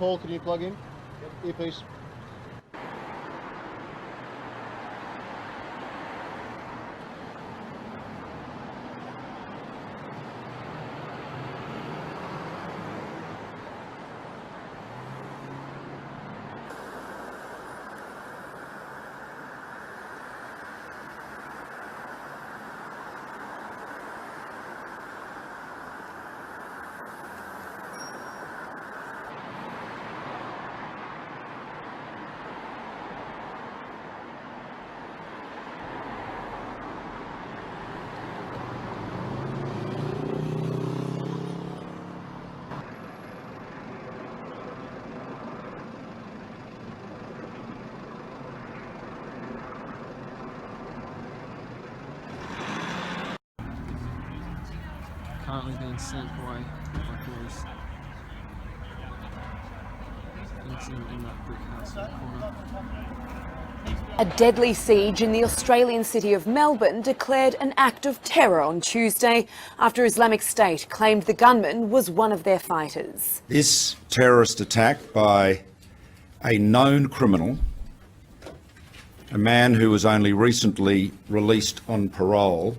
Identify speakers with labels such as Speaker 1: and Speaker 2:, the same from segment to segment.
Speaker 1: Paul, can you plug in? Earpiece.
Speaker 2: Currently being sent away by police. Incident in that brick house in the corner.
Speaker 3: A deadly siege in the Australian city of Melbourne declared an act of terror on Tuesday after Islamic State claimed the gunman was one of their fighters.
Speaker 4: This terrorist attack by a known criminal, a man who was only recently released on parole,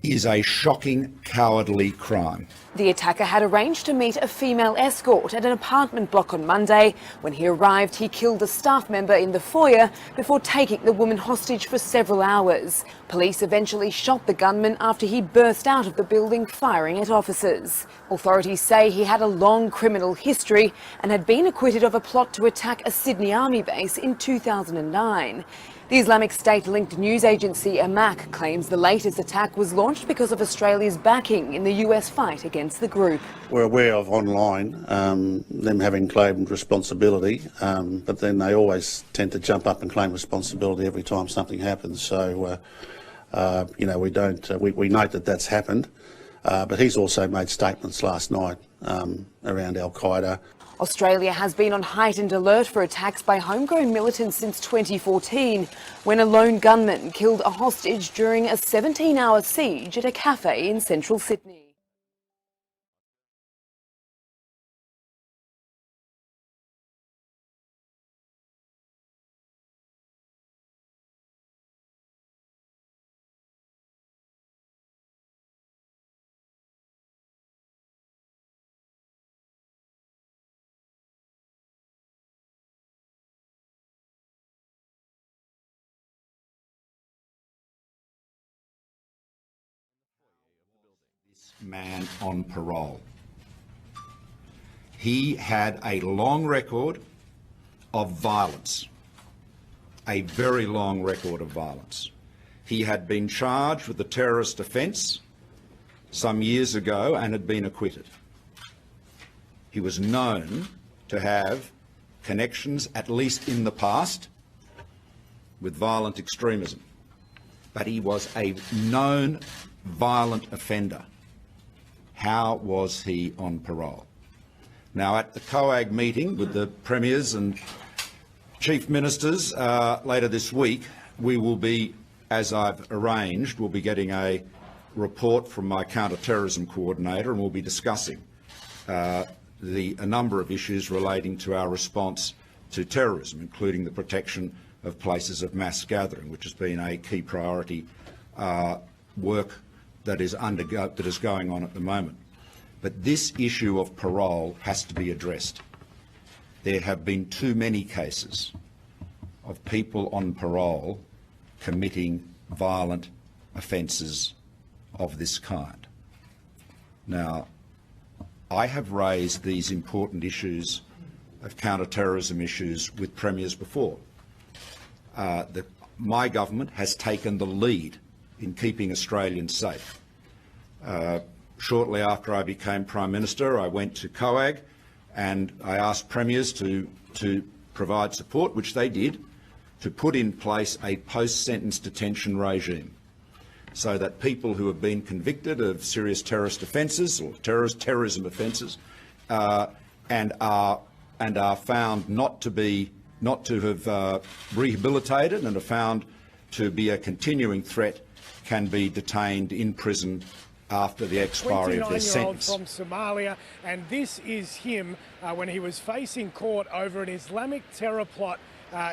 Speaker 4: is a shocking, cowardly crime.
Speaker 3: The attacker had arranged to meet a female escort at an apartment block on Monday. When he arrived, he killed a staff member in the foyer before taking the woman hostage for several hours. Police eventually shot the gunman after he burst out of the building firing at officers. Authorities say he had a long criminal history and had been acquitted of a plot to attack a Sydney Army base in 2009. The Islamic State-linked news agency Amaq claims the latest attack was launched because of Australia's backing in the US fight against the group.
Speaker 5: We're aware of online them having claimed responsibility, but then they always tend to jump up and claim responsibility every time something happens. So, you know, we note that that's happened, but he's also made statements last night around al-Qaeda.
Speaker 3: Australia has been on heightened alert for attacks by homegrown militants since 2014, when a lone gunman killed a hostage during a 17-hour siege at a cafe in central Sydney.
Speaker 4: Man on parole. He had a long record of violence, a very long record of violence. He had been charged with a terrorist offence some years ago and had been acquitted. He was known to have connections, at least in the past, with violent extremism, but he was a known violent offender. How was he on parole? Now, at the COAG meeting with the premiers and chief ministers later this week, we will be, as I've arranged, we'll be getting a report from my counter-terrorism coordinator, and we'll be discussing a number of issues relating to our response to terrorism, including the protection of places of mass gathering, which has been a key priority work that is going on at the moment. But this issue of parole has to be addressed. There have been too many cases of people on parole committing violent offences of this kind. Now, I have raised these important issues of counter-terrorism issues with premiers before. My government has taken the lead in keeping Australians safe. Shortly after I became Prime Minister, I went to COAG and I asked premiers to provide support, which they did, to put in place a post-sentence detention regime so that people who have been convicted of serious terrorist offences or terrorism offences and are found not to have rehabilitated and are found to be a continuing threat can be detained in prison after the expiry of their
Speaker 6: 29-year-old
Speaker 4: sentence.
Speaker 6: from Somalia, and this is him when he was facing court over an Islamic terror plot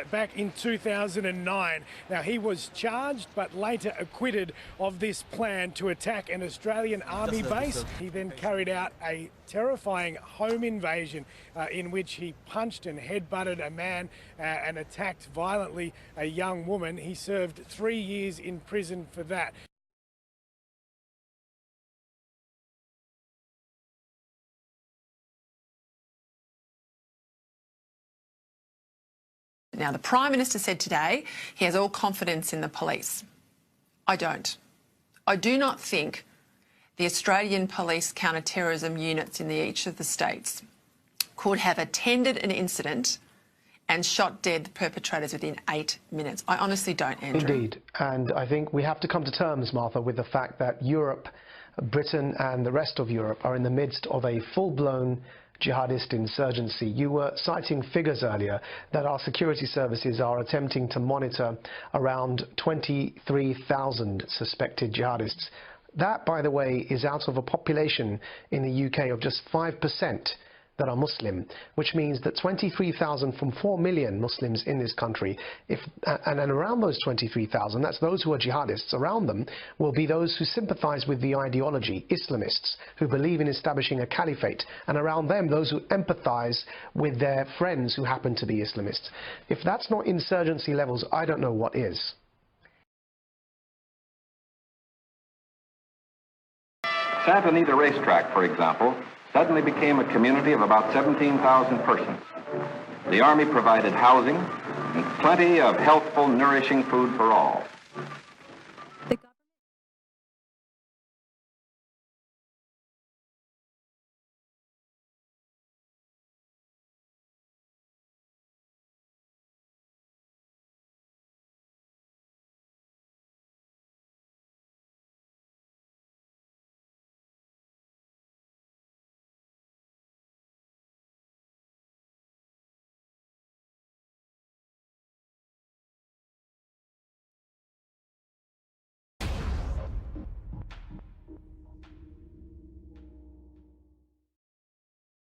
Speaker 6: back in 2009. Now, he was charged but later acquitted of this plan to attack an Australian army base. He then carried out a terrifying home invasion in which he punched and headbutted a man and attacked violently a young woman. He served 3 years in prison for that.
Speaker 7: Now, the Prime Minister said today he has all confidence in the police. I don't. I do not think the Australian police counter-terrorism units in each of the states could have attended an incident and shot dead the perpetrators within 8 minutes. I honestly don't, Andrew.
Speaker 8: Indeed. And I think we have to come to terms, Martha, with the fact that Europe, Britain and the rest of Europe are in the midst of a full-blown jihadist insurgency. You were citing figures earlier that our security services are attempting to monitor around 23,000 suspected jihadists. That, by the way, is out of a population in the UK of just 5% that are Muslim, which means that 23,000 from 4 million Muslims in this country, and around those 23,000, that's those who are jihadists, around them will be those who sympathize with the ideology, Islamists, who believe in establishing a caliphate, and around them those who empathize with their friends who happen to be Islamists. If that's not insurgency levels, I don't know what is.
Speaker 9: Santa Anita Racetrack, for example, suddenly became a community of about 17,000 persons. The Army provided housing and plenty of healthful, nourishing food for all.